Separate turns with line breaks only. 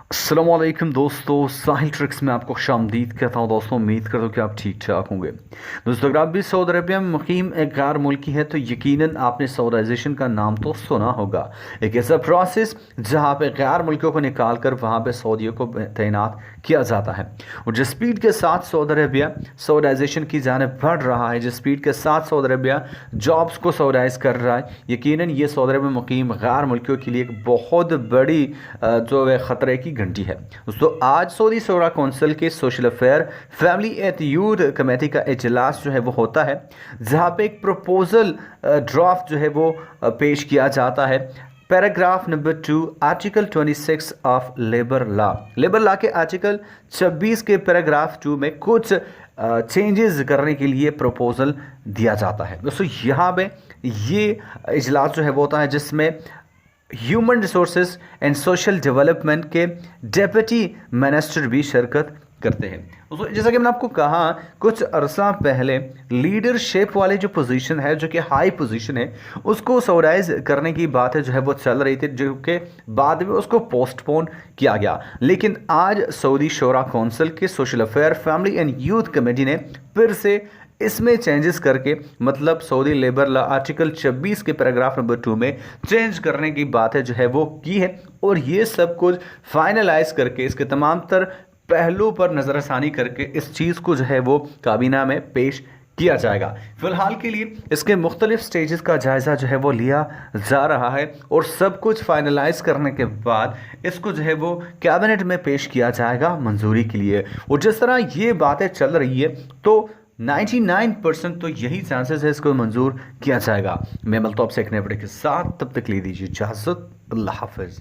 अस्सलामुअलैकुम दोस्तों, साहिल ट्रिक्स में आपको खुशामदीद कहता हूँ। दोस्तों, उम्मीद करता हूँ कि आप ठीक ठाक होंगे। दोस्तों, अगर आप भी सऊदी अरबिया में मुकीम एक गैर मुल्की है तो यकीनन आपने सऊदाइजेशन का नाम तो सुना होगा। एक ऐसा प्रोसेस जहाँ पे गैर मुल्कियों को निकाल कर वहाँ पे सऊदियों को तैनात किया जाता है। और जिस स्पीड के साथ सऊदी अरबिया सऊदाइजेशन की जानिब बढ़ रहा है, जिस स्पीड के साथ सऊदी अरबिया जॉब्स को सऊदाइज कर रहा है, यकीनन ये सऊदी अरबिया में मुकीम गैर मुल्कियों के लिए एक बहुत बड़ी जो है ख़तरे की घंटी है। दोस्तों, आज सऊदी शोरा कौंसिल के social affair family and youth committee का इजलास जो है वो होता है, जहाँ पे एक प्रपोजल ड्राफ्ट जो है वो पेश किया जाता है। Paragraph number 2 article 26 of labour law के आर्टिकल 26 के पैराग्राफ 2 में कुछ चेंजेस करने के लिए प्रपोजल दिया जाता है। दोस्तों, यहाँ पे ये इजलास जो है वो होता है जिसमें human resources and social development के डेप्यूटी मिनिस्टर भी शिरकत करते हैं। दोस्तों, जैसा कि मैंने आपको कहा कुछ अरसा पहले, लीडरशिप वाले जो पोजीशन है, जो कि हाई पोजीशन है, उसको सऊदाइज करने की बात है जो है वो चल रही थी, जो कि बाद में उसको पोस्टपोन किया गया। लेकिन आज सऊदी शोरा कौंसिल के social affair family and youth committee ने फिर से इसमें चेंजेस करके, मतलब सऊदी लेबर लॉ आर्टिकल 26 के पैराग्राफ नंबर 2 में चेंज करने की बात है जो है वो की है। और ये सब कुछ फाइनलाइज करके, इसके तमाम तर पहलू पर नज़रसानी करके इस चीज़ को जो है वो काबीना में पेश किया जाएगा। फिलहाल के लिए इसके मुख्तलिफ स्टेजेस का जायज़ा जो है वो लिया जा रहा है और सब कुछ फाइनलाइज करने के बाद इसको जो है वो कैबिनेट में पेश किया जाएगा मंजूरी के लिए। और जिस तरह ये बातें चल रही है तो 99% तो यही चांसेस है इसको मंजूर किया जाएगा। मैं मिलता हूं आपसे एक नए वीडियो के साथ, तब तक ले दीजिए इजाज़त। अल्लाह हाफिज़।